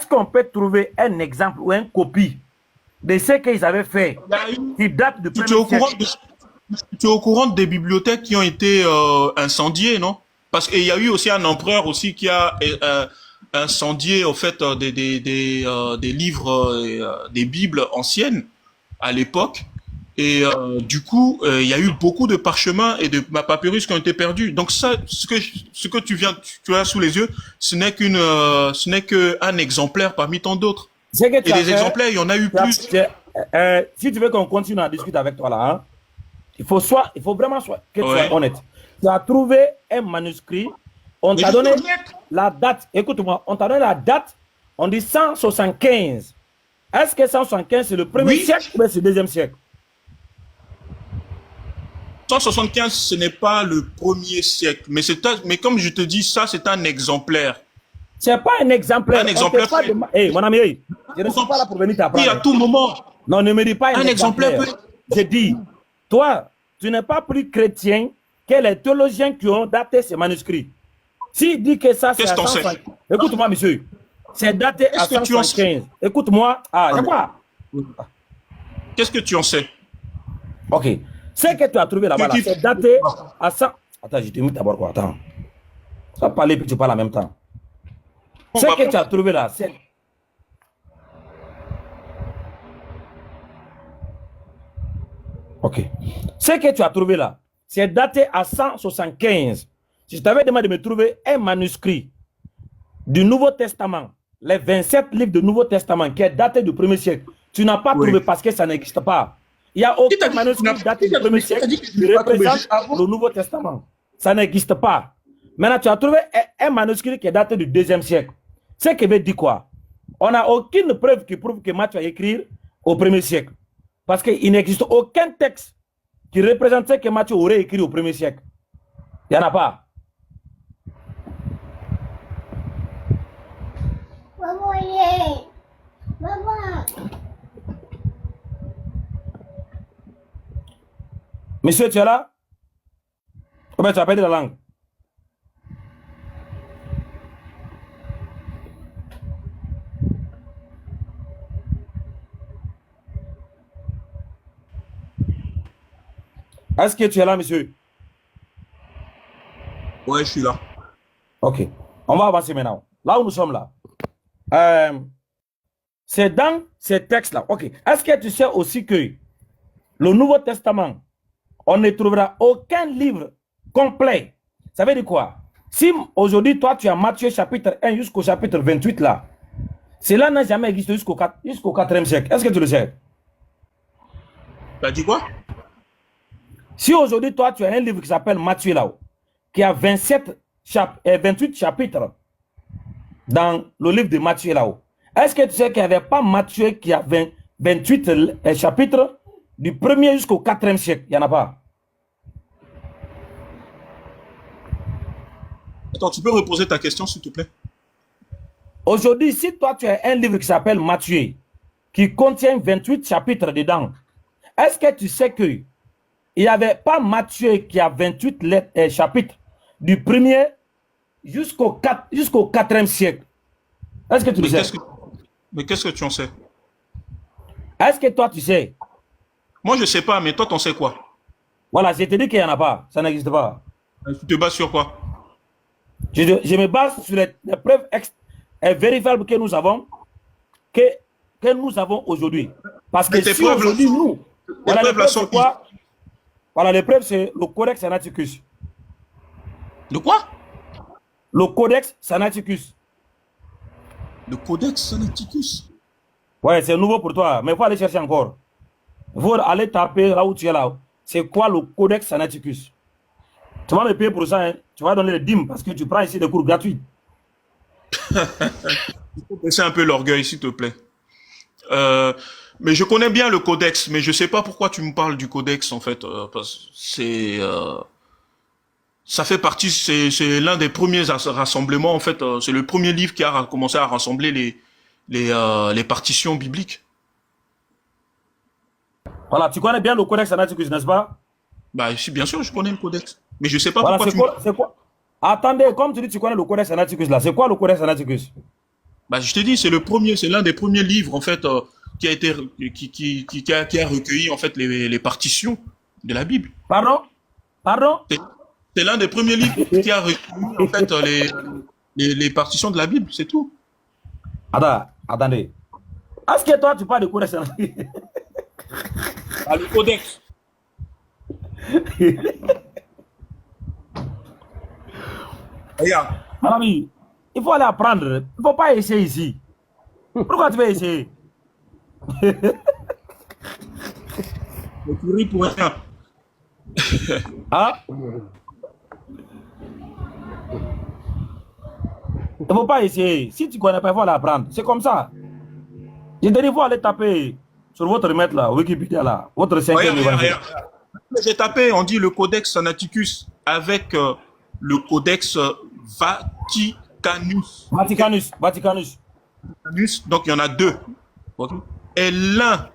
est-ce qu'on peut trouver un exemple ou une copie de ce qu'ils avaient fait qui date du premier siècle? Tu es au courant des bibliothèques qui ont été incendiées, non? Parce qu'il y a eu aussi un empereur aussi qui a incendié au fait des livres, des Bibles anciennes à l'époque. Et du coup, il y a eu beaucoup de parchemins et de papyrus qui ont été perdus. Donc ça, ce que tu as sous les yeux, ce n'est qu'un exemplaire parmi tant d'autres. Et des exemplaires, il y en a eu plus. Si tu veux qu'on continue à discuter avec toi là, hein, il faut vraiment que tu sois honnête. Tu as trouvé un manuscrit, on t'a donné la date, écoute-moi, on t'a donné la date, on dit 175. Est-ce que 175 c'est le premier siècle ou c'est le deuxième siècle? 175, ce n'est pas le premier siècle, mais comme je te dis, ça c'est un exemplaire. C'est pas un exemplaire. Un exemplaire. Hey, mon ami, je ne suis pas là pour venir t'apprendre. Oui, à tout moment. Non, ne me dis pas un exemplaire. Je dis, toi, tu n'es pas plus chrétien que les théologiens qui ont daté ces manuscrits. S'il dit que ça, c'est à 175. Écoute-moi, monsieur. C'est daté à 175. Écoute-moi. Ah, c'est quoi? Qu'est-ce que tu en sais? Ok. Ce que tu as trouvé là-bas, là, c'est daté à 100. Attends, je te mis d'abord quoi. Attends. Tu vas parler puis tu parles en même temps. Ce que tu as trouvé là, c'est. Ok. Ce que tu as trouvé là, c'est daté à 175. Si je t'avais demandé de me trouver un manuscrit du Nouveau Testament, les 27 livres du Nouveau Testament qui est daté du 1er siècle, tu n'as pas trouvé parce que ça n'existe pas. Il n'y a aucun manuscrit daté du 1er siècle qui représente le Nouveau Testament. Ça n'existe pas. Maintenant, tu as trouvé un manuscrit qui est daté du 2e siècle. Ce qui veut dire quoi? On n'a aucune preuve qui prouve que Matthieu a écrit au 1er siècle. Parce qu'il n'existe aucun texte qui représentait que Matthieu aurait écrit au 1er siècle. Il n'y en a pas. Maman. Monsieur, tu es là? Ou bien tu as perdu la langue? Est-ce que tu es là, monsieur? Ouais, je suis là. Ok. On va avancer maintenant. Là où nous sommes là. C'est dans ces textes-là. Ok. Est-ce que tu sais aussi que le Nouveau Testament, on ne trouvera aucun livre complet? Ça veut dire quoi? Si aujourd'hui, toi, tu as Matthieu chapitre 1 jusqu'au chapitre 28 là, cela n'a jamais existé jusqu'au 4e siècle. Est-ce que tu le sais? T'as dit quoi? Si aujourd'hui, toi, tu as un livre qui s'appelle Matthieu là, qui a 28 chapitres dans le livre de Matthieu là, est-ce que tu sais qu'il n'y avait pas Matthieu qui a 28 chapitres du 1er jusqu'au 4e siècle? Il n'y en a pas. Attends, tu peux reposer ta question, s'il te plaît? Aujourd'hui, si toi, tu as un livre qui s'appelle Matthieu, qui contient 28 chapitres dedans, est-ce que tu sais qu'il n'y avait pas Matthieu qui a 28 chapitres du 1er jusqu'au 4e siècle? Est-ce que tu le sais? Mais qu'est-ce que tu en sais? Est-ce que toi, tu sais? Moi, je ne sais pas, mais toi, tu en sais quoi? Voilà, je te dis qu'il n'y en a pas. Ça n'existe pas. Tu te bases sur quoi? Je me base sur les preuves vérifiables que nous avons, aujourd'hui. Parce que si aujourd'hui, nous... Voilà, les preuves, c'est quoi? Voilà, les preuves, c'est le Codex Sinaiticus. Le quoi? Le Codex Sinaiticus. Le Codex Sinaiticus? Ouais, c'est nouveau pour toi, mais il faut aller chercher encore. Il faut aller taper là où tu es là. C'est quoi le Codex Sinaiticus? Tu vas me payer pour ça, hein? Tu vas donner les dîmes parce que tu prends ici des cours gratuits. Il faut baisser un peu l'orgueil, s'il te plaît. Mais je connais bien le Codex, mais je ne sais pas pourquoi tu me parles du Codex, en fait. Parce que ça fait partie, c'est l'un des premiers rassemblements, en fait. C'est le premier livre qui a commencé à rassembler les partitions bibliques. Voilà, tu connais bien le Codex Sinaiticus, n'est-ce pas? Bah, si, bien sûr, je connais le Codex. Mais je ne sais pas voilà, pourquoi c'est quoi? Attendez, comme tu dis, tu connais le Codex Sinaiticus là. C'est quoi le Codex Sinaiticus? Bah, je t'ai dit, c'est le premier, c'est l'un des premiers livres, en fait, qui a été, qui a recueilli, en fait, les partitions de la Bible. Pardon? Pardon? C'est c'est l'un des premiers livres qui a recueilli, en fait, les partitions de la Bible, c'est tout. Attends, attendez. Est-ce que toi, tu parles de Codex? Ah, le codex. Regarde. Mon ami, il faut aller apprendre. Il ne faut pas essayer ici. Pourquoi tu veux essayer? Mais tu ris pour rien. Hein? Il ne faut pas essayer. Si tu ne connais pas, il faut aller apprendre. C'est comme ça. Je te dis, il faut aller taper sur votre remède là, Wikipédia là, votre cinquième Regarde, évangile. regarde. J'ai tapé, on dit le codex Sinaiticus avec le codex Vaticanus. Vaticanus, Vaticanus. Donc il y en a deux. Ok. Et l'un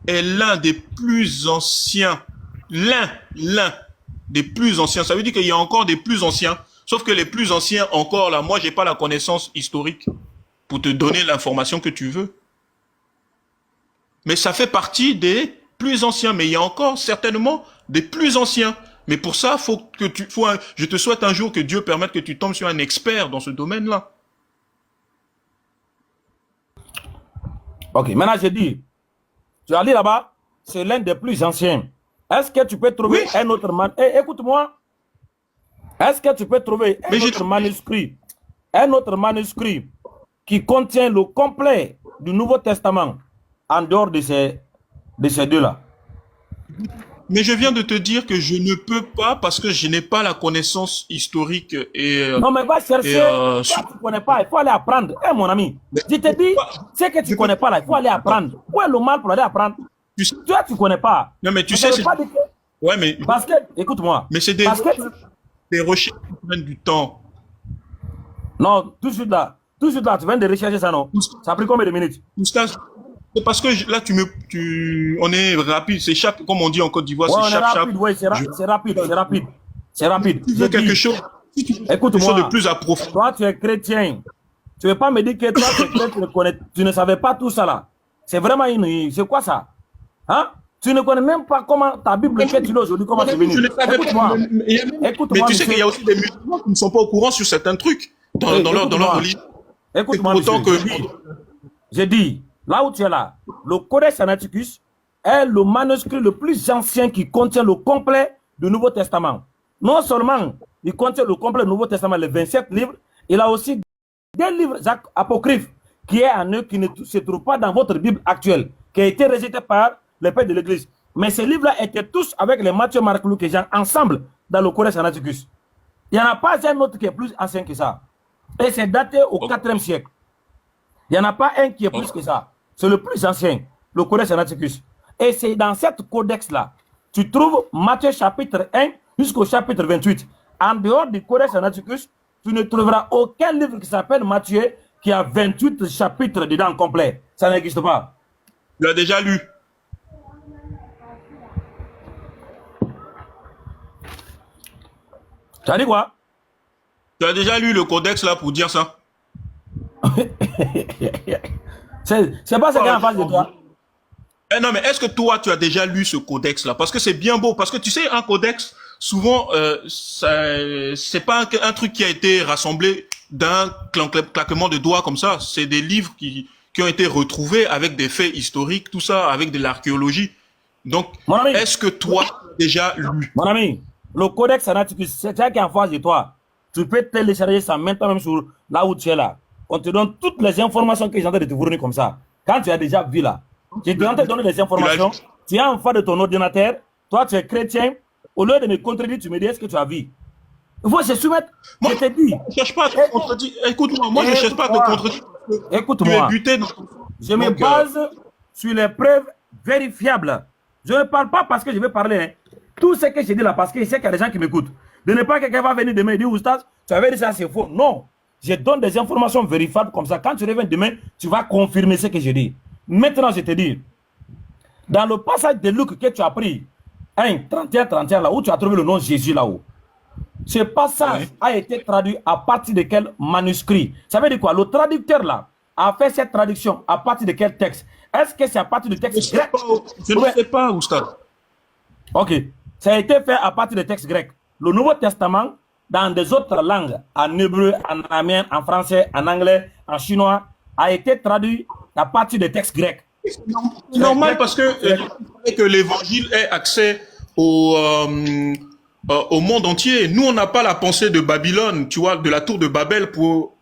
est l'un des plus anciens. L'un des plus anciens. Ça veut dire qu'il y a encore des plus anciens. Sauf que les plus anciens, encore là, moi, j'ai pas la connaissance historique pour te donner l'information que tu veux. Mais ça fait partie des plus anciens. Mais il y a encore certainement des plus anciens. Mais pour ça, je te souhaite un jour que Dieu permette que tu tombes sur un expert dans ce domaine-là. Ok, maintenant je dis, tu as dit là-bas, c'est l'un des plus anciens. Est-ce que tu peux trouver Oui. un autre écoute-moi. Est-ce que tu peux trouver un autre manuscrit qui contient le complet du Nouveau Testament en dehors de ces deux-là? Mais je viens de te dire que je ne peux pas parce que je n'ai pas la connaissance historique et Non, mais va chercher. Toi, tu ne connais pas, il faut aller apprendre. Eh, mon ami, je te dis, c'est que tu ne connais pas là, il faut aller apprendre. Où est le mal pour aller apprendre? Toi, tu ne connais pas. Non, mais tu ça sais, veut pas dire que- ouais, mais Parce que, écoute-moi. mais c'est des Parce que, des recherches qui prennent du temps. non, tout de suite là, tu viens de rechercher ça, non? Ça a pris combien de minutes? Tout ça, c'est parce que là, on est rapide. C'est chaque, comme on dit en Côte d'Ivoire, Ouais, on c'est est chaque. rapide, ouais, c'est rapide, c'est rapide. C'est rapide. Tu veux quelque chose, si tu veux quelque chose Écoute-moi. de plus approfondi. Toi, tu es chrétien. Tu ne veux pas me dire que toi, tu es chrétien, tu ne savais pas tout ça là. C'est vraiment c'est quoi ça? Hein? Tu ne connais même pas comment ta Bible que tu lis aujourd'hui, comment c'est venu. Je ne savais pas. Mais tu sais qu'il y a aussi des musulmans qui ne sont pas au courant sur certains trucs dans leur religion. Écoute-moi, Autant que j'ai dit, là où tu es là, le Codex Sinaiticus est le manuscrit le plus ancien qui contient le complet du Nouveau Testament. Non seulement il contient le complet du Nouveau Testament, les 27 livres, il a aussi des livres apocryphes qui est en eux, qui ne se trouvent pas dans votre Bible actuelle, qui a été rejeté par les pères de l'Église. Mais ces livres-là étaient tous avec les Matthieu, Marc, Luc et Jean ensemble dans le Codex Sinaiticus. Il n'y en a pas un autre qui est plus ancien que ça. Et c'est daté au 4e siècle. Il n'y en a pas un qui est plus que ça. C'est le plus ancien, le Codex Sinaiticus. Et c'est dans cette codex-là, tu trouves Matthieu chapitre 1 jusqu'au chapitre 28. En dehors du Codex Sinaiticus, tu ne trouveras aucun livre qui s'appelle Matthieu qui a 28 chapitres dedans complet. Ça n'existe pas. tu l'as déjà lu. Tu as dit quoi? Tu as déjà lu le codex là pour dire ça. C'est pas ce qu'il y a en face de toi. Eh non, mais est-ce que toi, tu as déjà lu ce codex-là? Parce que c'est bien beau. Parce que tu sais, un codex, souvent, c'est pas un truc qui a été rassemblé d'un claquement de doigts comme ça. C'est des livres qui ont été retrouvés avec des faits historiques, tout ça, avec de l'archéologie. Donc, est-ce que toi, tu as déjà lu? Mon ami, le Codex Sinaiticus, c'est ça qui est en face de toi. Tu peux télécharger ça maintenant même sur là où tu es là. On te donne toutes les informations que j'ai en train de te fournir comme ça. Quand tu as déjà vu là, je suis en train de donner des informations. Tu es en face de ton ordinateur. Toi, tu es chrétien. Au lieu de me contredire, tu me dis est-ce que tu as vu? Il faut se soumettre. Moi, je te dis. Je ne cherche pas à te contredire. Écoute-moi, moi, je ne cherche pas à te contredire. Écoute-moi. Tu es buté dans... Je me base sur les preuves vérifiables. Je ne parle pas parce que je vais parler. Hein. Tout ce que je dis là, parce que je sais qu'il y a des gens qui m'écoutent. De ne pas quelqu'un va venir demain et dire, Oustaz, tu avais dit ça, c'est faux. Non. Je donne des informations vérifiables comme ça. Quand tu reviens demain, tu vas confirmer ce que je dis. Maintenant, je te dis, dans le passage de Luc que tu as pris, 1, 31, 31, là où tu as trouvé le nom Jésus là-haut, Ce passage a été traduit à partir de quel manuscrit? Ça veut dire quoi? Le traducteur là a fait cette traduction à partir de quel texte? Est-ce que c'est à partir du texte grec? Je ne sais pas, Oustad. Ok. Ça a été fait à partir des textes grecs. Le Nouveau Testament, dans des autres langues, en hébreu, en araméen, en français, en anglais, en chinois, a été traduit à partir des textes grecs. C'est normal parce que l'évangile ait accès au monde entier. Nous, on n'a pas la pensée de Babylone, tu vois, de la tour de Babel pour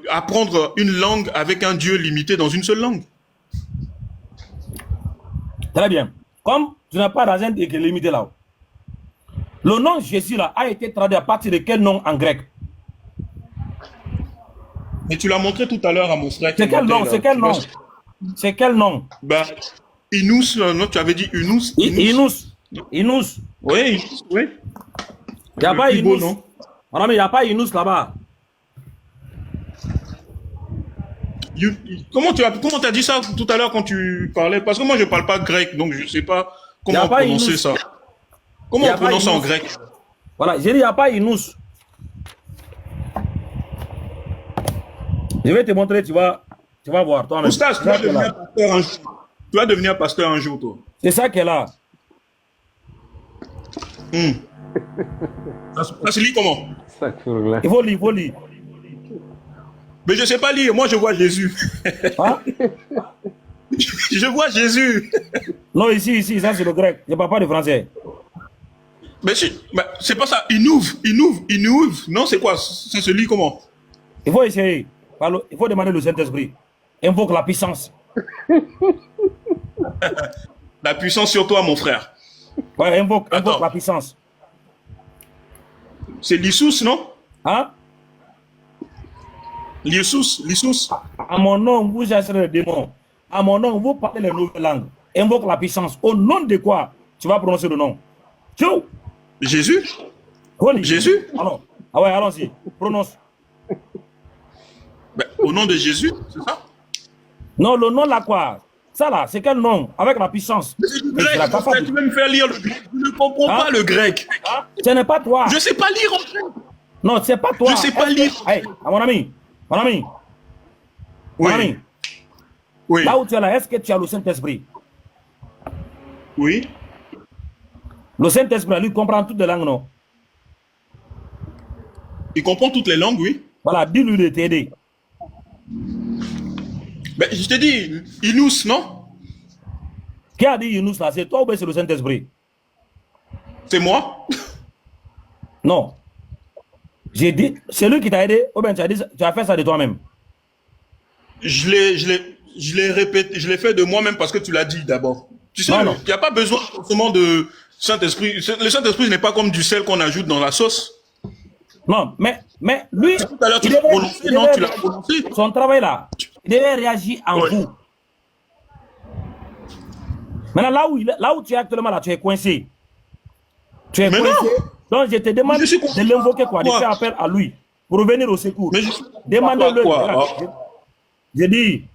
apprendre une langue avec un Dieu limité dans une seule langue. Très bien. Comme tu n'as pas d'argent qui est limité là. Le nom Jésus là a été traduit à partir de quel nom en grec? Mais tu l'as montré tout à l'heure à mon frère. C'est quel nom? C'est quel nom? C'est quel nom? Bah, Inus, non, tu avais dit Inus. Inus. Inus. Oui, oui. Il n'y a pas Inus. Mon ami, il n'y a pas Inus là-bas. Comment tu as dit ça tout à l'heure quand tu parlais? Parce que moi, je ne parle pas grec, donc je ne sais pas comment prononcer ça. Comment on prononce ça en grec? Voilà, j'ai dit, il n'y a pas Inus. Je vais te montrer, tu vas voir toi-même. Oustaz, tu vas devenir pasteur un jour. Tu vas devenir pasteur un jour, toi. C'est ça qu'elle a. Ça se lit comment? Il faut lire. Mais je ne sais pas lire, moi je vois Jésus. Hein? Je vois Jésus. Non, ici, ça c'est le grec. Je ne parle pas de français. Mais c'est pas ça. Il ouvre. Non, c'est quoi? Ça se lit comment? Il faut essayer. Il faut demander le Saint-Esprit. Invoque la puissance. La puissance sur toi, mon frère. Ouais, invoque la puissance. C'est l'Issous, non? Hein? L'Issous. À mon nom, vous chasserez les démons. À mon nom, vous parlez les nouvelles langues. Invoque la puissance. Au nom de quoi tu vas prononcer le nom? Jésus? Jésus? Alors, ah ouais, allons-y. Prononce. Ben, au nom de Jésus, c'est ça? Non, le nom là quoi? Ça là, c'est quel nom? Avec la puissance. Mais tu veux me faire lire le grec? Je ne comprends pas le grec. Ce n'est pas toi. Je ne sais pas lire en grec. Non, c'est pas toi. Je ne sais pas lire. Hey, mon ami. Oui. Mon ami. Oui. Là où tu es là, est-ce que tu as le Saint-Esprit? Oui. Le Saint-Esprit, lui, comprend toutes les langues, non? Il comprend toutes les langues, oui. Voilà, dis-lui de t'aider. Ben, je t'ai dit, Inus, non? Qui a dit Inus là? C'est toi ou bien c'est le Saint-Esprit? C'est moi? Non. J'ai dit, c'est lui qui t'a aidé ou bien tu as fait ça de toi-même? Je l'ai répété, je l'ai fait de moi-même parce que tu l'as dit d'abord. Tu sais, il n'y a pas besoin forcément de Saint-Esprit. Le Saint-Esprit n'est pas comme du sel qu'on ajoute dans la sauce. Non, mais lui, tout à l'heure, tu l'as prononcé, non? Tu l'as prononcé. Son travail là, il devait réagir en vous. Maintenant, là où tu es actuellement, là, tu es coincé. Tu es coincé. Non. Donc, je te demande de l'invoquer, quoi, de faire appel à lui pour revenir au secours. Demande-le. J'ai dit,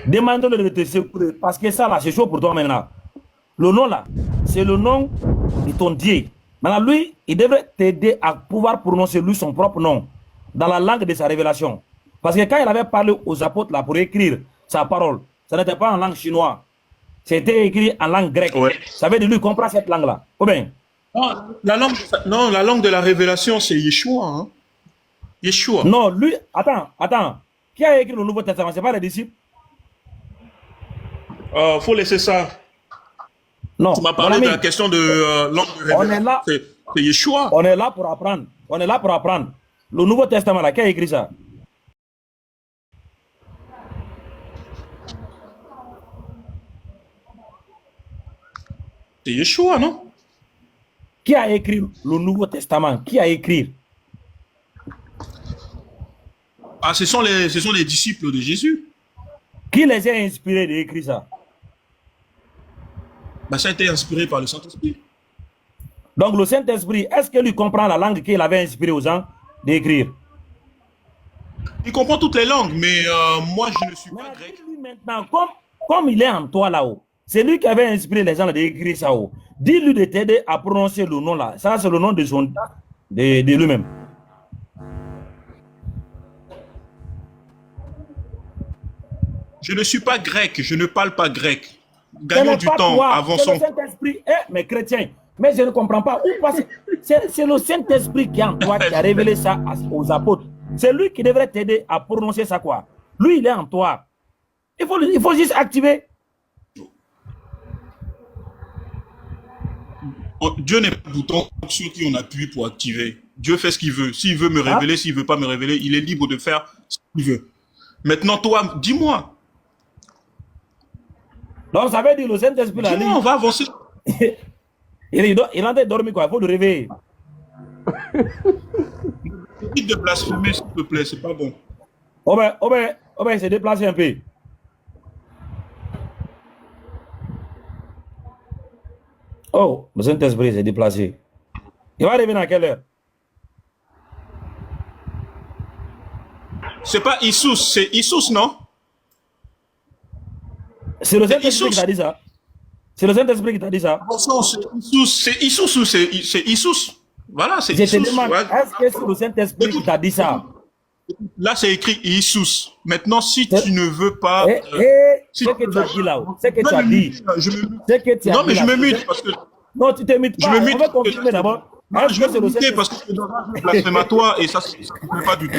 demande-le de te secourir parce que ça, là, c'est chaud pour toi maintenant. Le nom, là, c'est le nom de ton Dieu. Maintenant, lui, il devrait t'aider à pouvoir prononcer lui son propre nom dans la langue de sa révélation. Parce que quand il avait parlé aux apôtres là pour écrire sa parole, ça n'était pas en langue chinoise. C'était écrit en langue grecque. Ouais. Ça veut dire lui comprend cette langue-là. Ou bien? Non, la langue de la révélation, c'est Yeshua. Hein? Yeshua. Non, lui, attends. Qui a écrit le Nouveau Testament? Ce n'est pas les disciples? Faut laisser ça. Non. Tu m'as parlé de la question de langue de révélation. On est là. C'est Yeshua. On est là pour apprendre. Le Nouveau Testament, là, qui a écrit ça? C'est Yeshua, non? Qui a écrit le Nouveau Testament? Qui a écrit? Ce sont les disciples de Jésus. Qui les a inspirés d'écrire ça? Ça a été inspiré par le Saint-Esprit. Donc le Saint-Esprit, est-ce qu'il lui comprend la langue qu'il avait inspiré aux gens d'écrire? Il comprend toutes les langues, mais moi je ne suis pas grec. Lui maintenant, comme il est en toi là-haut, C'est lui qui avait inspiré les gens d'écrire ça. Oh. Dis-lui de t'aider à prononcer le nom là. Ça, c'est le nom de, de lui-même. Je ne suis pas grec, je ne parle pas grec. Gagnons du temps, avançons. C'est le Saint-Esprit, mes chrétiens. Mais je ne comprends pas. C'est le Saint-Esprit qui est en toi, qui a révélé ça aux apôtres. C'est lui qui devrait t'aider à prononcer ça, quoi. Lui, il est en toi. Il faut juste activer. Dieu n'est pas un bouton sur qui on appuie pour activer. Dieu fait ce qu'il veut. S'il veut me révéler, s'il ne veut pas me révéler, il est libre de faire ce qu'il veut. Maintenant, toi, dis-moi. Donc, ça veut dire le Saint-Esprit. Dis-moi, on va avancer. il est en train de dormir, quoi. Il faut le réveiller. Évite de blasphémer, s'il te plaît, c'est pas bon. Oh ben, il s'est déplacé un peu. Oh, le Saint-Esprit s'est déplacé. Il va revenir à quelle heure? C'est pas Isus, c'est Isus, non? C'est le Saint-Esprit qui t'a dit ça. C'est le Saint-Esprit qui t'a dit ça. C'est Isus ou c'est Isus? Voilà, c'est Isus. Je te demande, est-ce que c'est le Saint-Esprit qui t'a dit ça? Là, c'est écrit Isus. Maintenant, si tu ne veux pas... ce que tu as dit là, ce que tu as dit. Non, mais je me mute parce que... Non, tu te mutes pas. Je me mute. On va confirmer d'abord. Je vais me muter parce que c'est dans un blasphématoire et ça ne me plaît pas du tout.